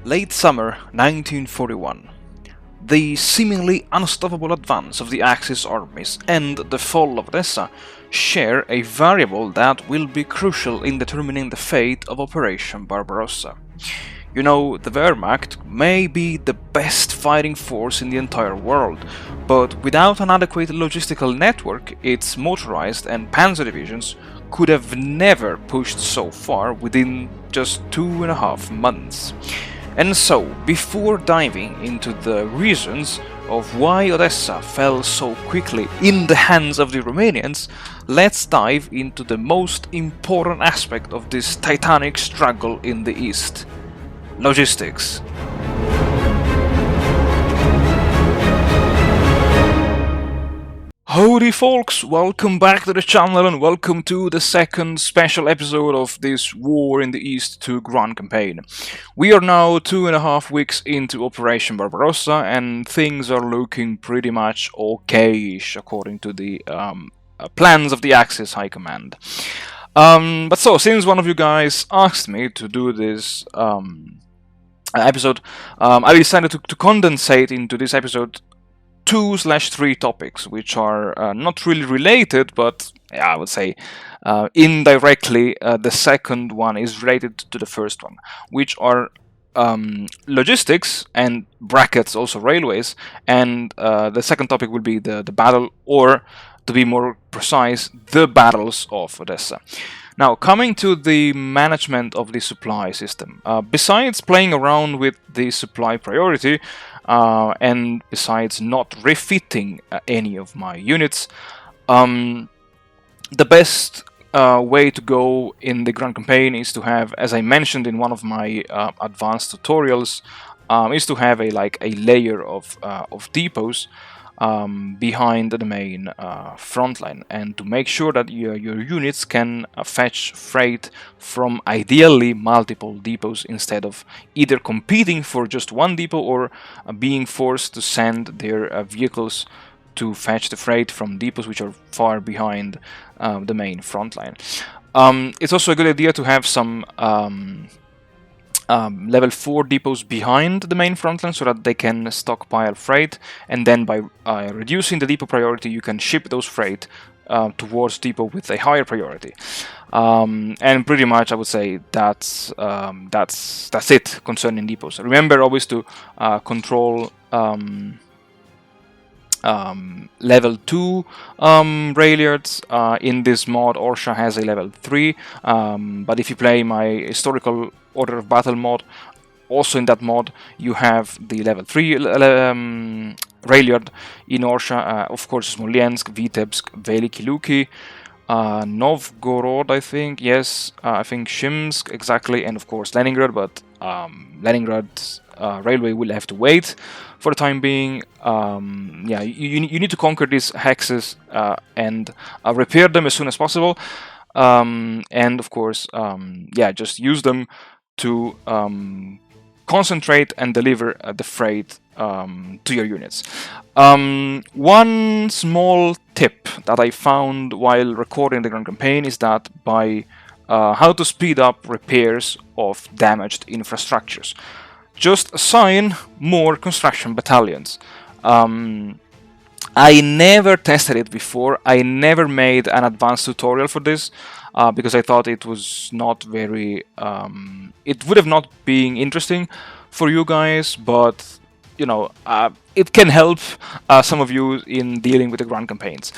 Late summer 1941. The seemingly unstoppable advance of the Axis armies and the fall of Odessa share a variable that will be crucial in determining the fate of Operation Barbarossa. You know, the Wehrmacht may be the best fighting force in the entire world, but without an adequate logistical network, its motorized and panzer divisions could have never pushed so far within just 2.5 months. And so, before diving into the reasons of why Odessa fell so quickly in the hands of the Romanians, let's dive into the most important aspect of this titanic struggle in the East: logistics. Howdy folks, welcome back to the channel and welcome to the second special episode of this War in the East 2 Grand campaign. We are now 2.5 weeks into Operation Barbarossa and things are looking pretty much okay-ish according to the plans of the Axis High Command. But so, since one of you guys asked me to do this episode, I decided to condensate into this episode 2/3 topics, which are not really related, but yeah, I would say indirectly the second one is related to the first one, which are logistics and brackets also railways, and the second topic will be the battle, or to be more precise, the battles of Odessa. Now, coming to the management of the supply system, besides playing around with the supply priority, and besides not refitting any of my units, the best way to go in the Grand Campaign is to have, as I mentioned in one of my advanced tutorials, is to have a layer of depots behind the main front line, and to make sure that your units can fetch freight from ideally multiple depots instead of either competing for just one depot or being forced to send their vehicles to fetch the freight from depots which are far behind the main front line. It's also a good idea to have some level 4 depots behind the main front line so that they can stockpile freight, and then by reducing the depot priority you can ship those freight towards depot with a higher priority. And pretty much I would say that's it concerning depots. Remember always to control level 2 rail yards. In this mod Orsha has a level 3, but if you play my historical order of battle mod, also in that mod you have the level 3 rail yard in Orsha. Of course Smolensk, Vitebsk, Veliki Luki, Novgorod, I think, yes, I think Shimsk, exactly, and of course Leningrad, but Leningrad's railway will have to wait for the time being. Yeah, you need to conquer these hexes and repair them as soon as possible, and of course, yeah, just use them to concentrate and deliver the freight to your units. One small tip that I found while recording the Grand Campaign is that by how to speed up repairs of damaged infrastructures. Just assign more construction battalions. I never tested it before. I never made an advanced tutorial for this because I thought it was not very... it would have not been interesting for you guys, but you know, it can help some of you in dealing with the Grand Campaigns.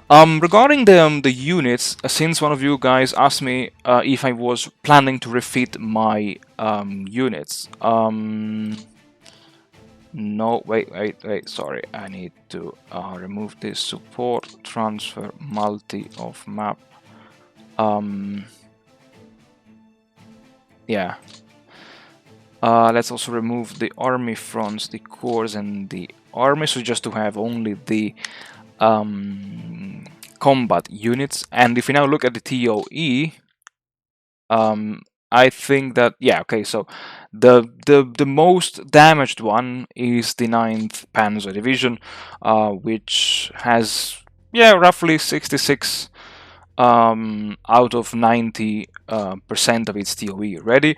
Regarding the units, since one of you guys asked me if I was planning to refit my units. No, wait, sorry, I need to remove this support, transfer, multi of map. Yeah. Let's also remove the army fronts, the corps, and the army, so just to have only the combat units. And if we now look at the TOE, I think that, yeah, okay, so the most damaged one is the 9th Panzer Division, which has, yeah, roughly 66 out of 90% of its TOE already,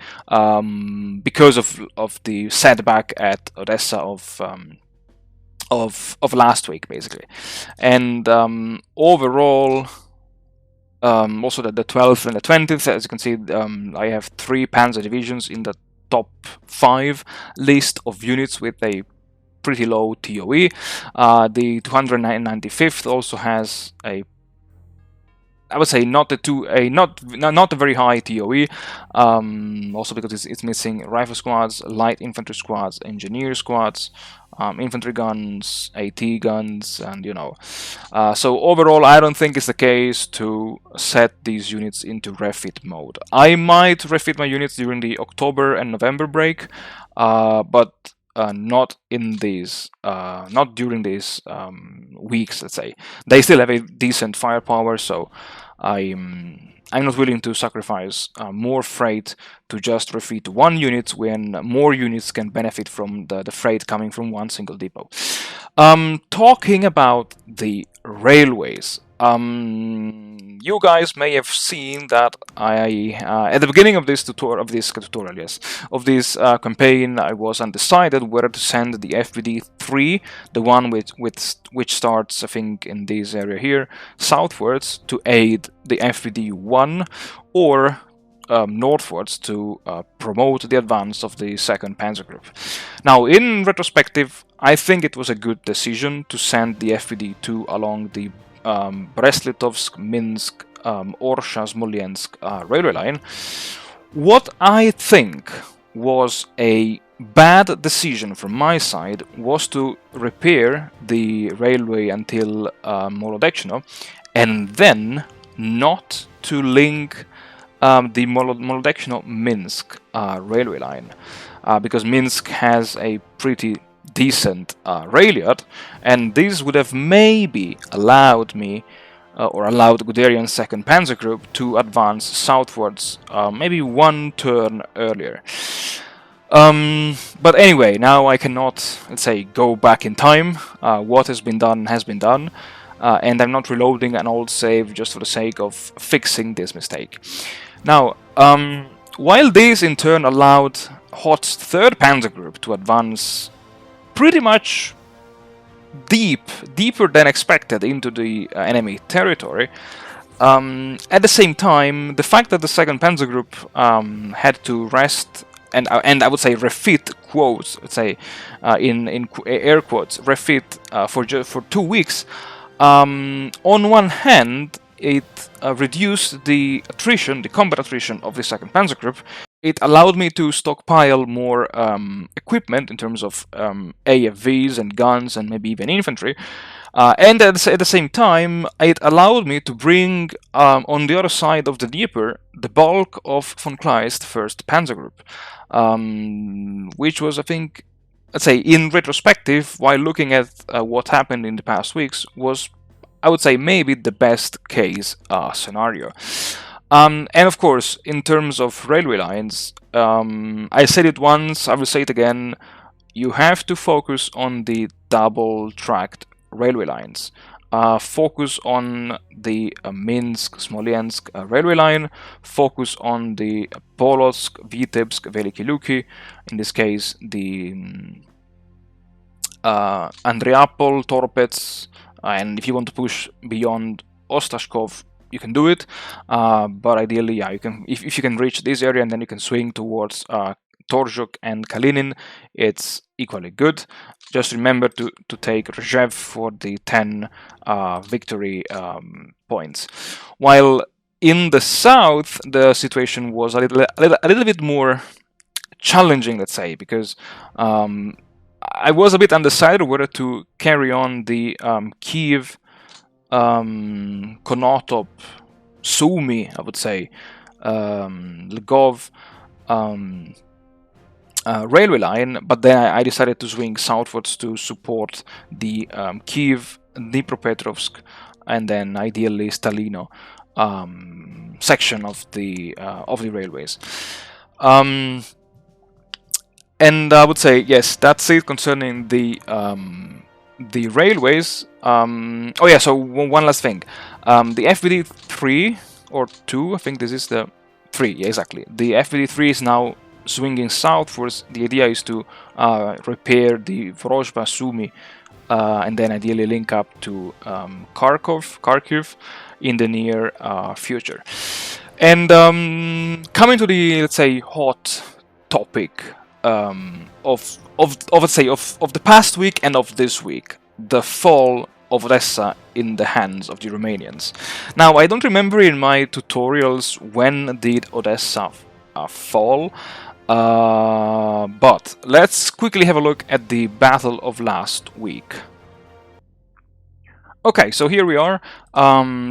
because of the setback at Odessa of last week, basically. And overall, also the 12th and the 20th, as you can see, I have 3 Panzer divisions in the top 5 list of units with a pretty low TOE. The 295th also has a, I would say, not a very high TOE, also because it's missing rifle squads, light infantry squads, engineer squads, infantry guns, AT guns, and so overall I don't think it's the case to set these units into refit mode. I might refit my units during the October and November break, but not in these, not during these weeks. Let's say they still have a decent firepower, so I'm not willing to sacrifice more freight to just refit 1 unit when more units can benefit from the freight coming from 1 single depot. Talking about the railways, you guys may have seen that I, at the beginning of this campaign, I was undecided whether to send the FPD 3, the one which starts, I think, in this area here, southwards to aid the FPD 1, or northwards to promote the advance of the 2nd Panzer Group. Now, in retrospective, I think it was a good decision to send the FPD 2 along the Brest-Litovsk, Minsk, Orsha, Smolensk railway line. What I think was a bad decision from my side was to repair the railway until Molodechno, and then not to link the Molodechno-Minsk railway line, because Minsk has a pretty decent rail yard, and this would have maybe allowed me or allowed Guderian's 2nd Panzer Group to advance southwards maybe 1 turn earlier. But anyway, now I cannot, let's say, go back in time. What has been done, and I'm not reloading an old save just for the sake of fixing this mistake. Now, while this in turn allowed Hoth's 3rd Panzer Group to advance pretty much deeper than expected into the enemy territory, at the same time, the fact that the 2nd Panzer Group had to rest and I would say refit, quotes, let's say in air quotes, refit for 2 weeks. On one hand, it reduced the attrition, the combat attrition of the 2nd Panzer Group. It allowed me to stockpile more equipment in terms of AFVs and guns and maybe even infantry. And at the same time, it allowed me to bring on the other side of the Dnieper the bulk of von Kleist's 1st Panzer Group, which was, I think, let's say, in retrospective, while looking at what happened in the past weeks, was, I would say, maybe the best case scenario. And of course, in terms of railway lines, I said it once, I will say it again, you have to focus on the double-tracked railway lines. Focus on the Minsk-Smolensk railway line, focus on the Polotsk, Vitebsk, Veliki Luki, in this case the Andriapol, Torpets, and if you want to push beyond Ostashkov, you can do it, but ideally, yeah, you can. If you can reach this area and then you can swing towards Torzhok and Kalinin, it's equally good. Just remember to take Rzhev for the 10 victory points. While in the south, the situation was a little bit more challenging, let's say, because I was a bit undecided whether to carry on the Kiev, Konotop, Sumy, I would say, Lgov railway line, but then I decided to swing southwards to support the Kiev, Dnipropetrovsk, and then ideally Stalino section of the railways. And I would say, yes, that's it concerning the railways. Oh yeah, so one last thing. The FBD 3 or 2, I think this is the 3, yeah, exactly. The FBD 3 is now swinging southwards. The idea is to repair the Vorozhba Sumy and then ideally link up to Kharkiv in the near future. And coming to the, let's say, hot topic of the past week and of this week, the fall of Odessa in the hands of the Romanians. Now, I don't remember in my tutorials when did Odessa fall, but let's quickly have a look at the battle of last week. Okay, so here we are.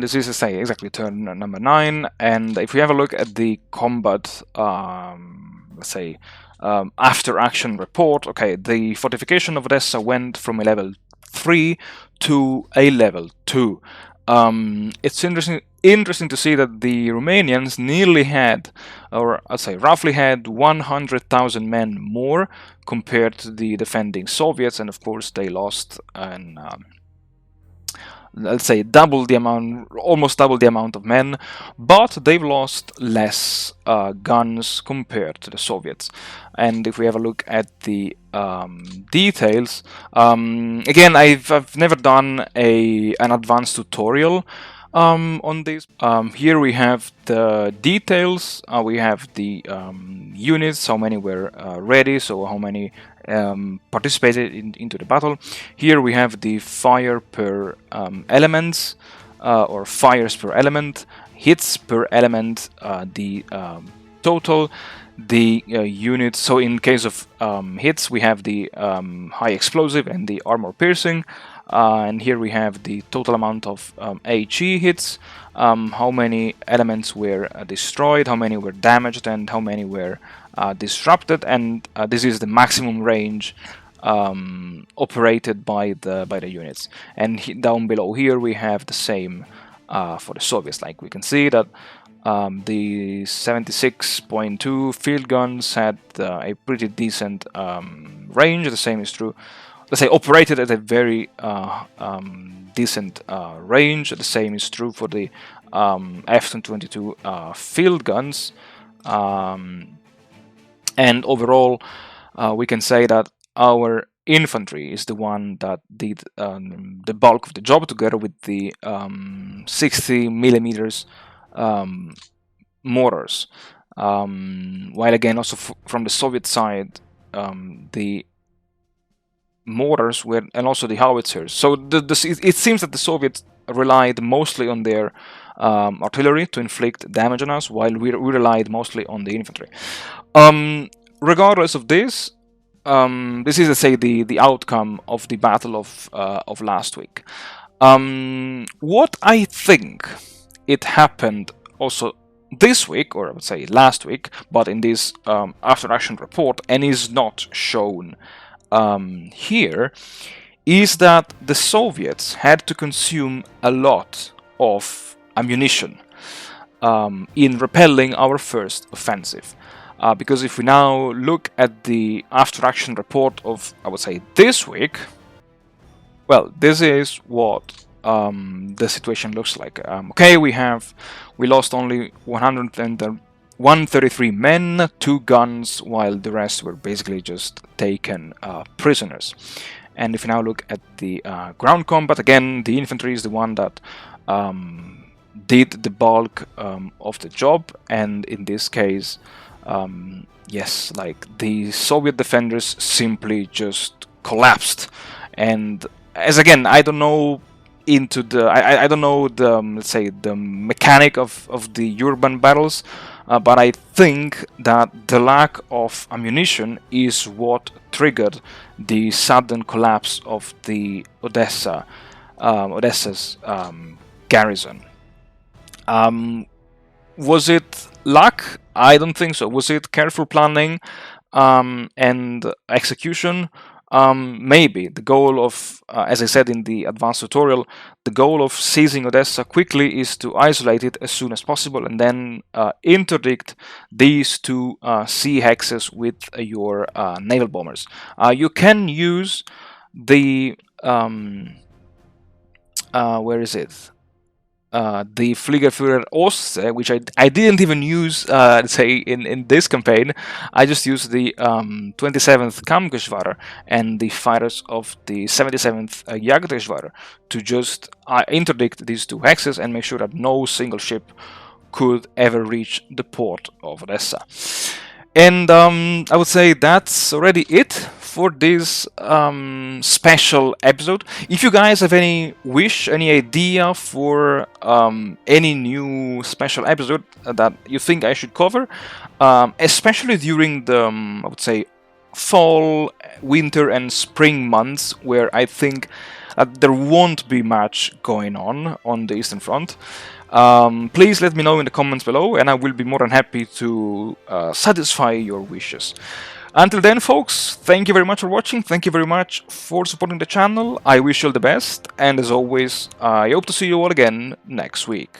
This is, say, exactly turn number 9, and if we have a look at the combat, let's say, after action report, okay, the fortification of Odessa went from a level 3 to a level 2. It's interesting to see that the Romanians nearly had, or I'd say roughly had 100,000 men more compared to the defending Soviets, and of course they lost an let's say double the amount, almost double the amount of men, but they've lost less guns compared to the Soviets. And if we have a look at the details, again, I've never done an advanced tutorial on this. Here we have the details, we have the units, how many were ready, so how many participated into the battle. Here we have the fire per elements, or fires per element, hits per element, the total, the units. So in case of hits, we have the high explosive and the armor piercing. And here we have the total amount of HE hits, how many elements were destroyed, how many were damaged, and how many were disrupted. And this is the maximum range operated by the units. And down below here we have the same for the Soviets. Like we can see that the 76.2 field guns had a pretty decent range. The same is true, let's say, operated at a very decent range. The same is true for the F-22 field guns. And overall, we can say that our infantry is the one that did the bulk of the job, together with the 60 millimeters mortars. While again, also from the Soviet side, the mortars were, and also the howitzers. So it seems that the Soviets relied mostly on their artillery to inflict damage on us, while we relied mostly on the infantry. Regardless of this, this is, let's say, the outcome of the battle of last week. What I think it happened also this week, or I would say last week, but in this after action report, and is not shown here, is that the Soviets had to consume a lot of ammunition in repelling our first offensive. Because if we now look at the after action report of, I would say, this week, well, this is what the situation looks like. Okay, we lost only 133 men, 2 guns, while the rest were basically just taken prisoners. And if you now look at the ground combat, again, the infantry is the one that did the bulk of the job, and in this case, yes, like the Soviet defenders simply just collapsed. And as again, I don't know into the I don't know the let's say the mechanic of the urban battles, but I think that the lack of ammunition is what triggered the sudden collapse of the Odessa's garrison. Was it luck? I don't think so. Was it careful planning and execution? Maybe. The goal of, as I said in the advanced tutorial, the goal of seizing Odessa quickly is to isolate it as soon as possible and then interdict these 2 sea hexes with your naval bombers. You can use the where is it? The Fliegerführer Ost, which I didn't even use, say, in this campaign. I just used the 27th Kampfgeschwader and the fighters of the 77th Jagdgeschwader to just interdict these two hexes and make sure that no single ship could ever reach the port of Odessa. And I would say that's already it for this special episode. If you guys have any wish, any idea for any new special episode that you think I should cover, especially during the, I would say, fall, winter, and spring months, where I think there won't be much going on the Eastern Front, please let me know in the comments below, and I will be more than happy to satisfy your wishes. Until then, folks, thank you very much for watching, thank you very much for supporting the channel, I wish you all the best, and as always, I hope to see you all again next week.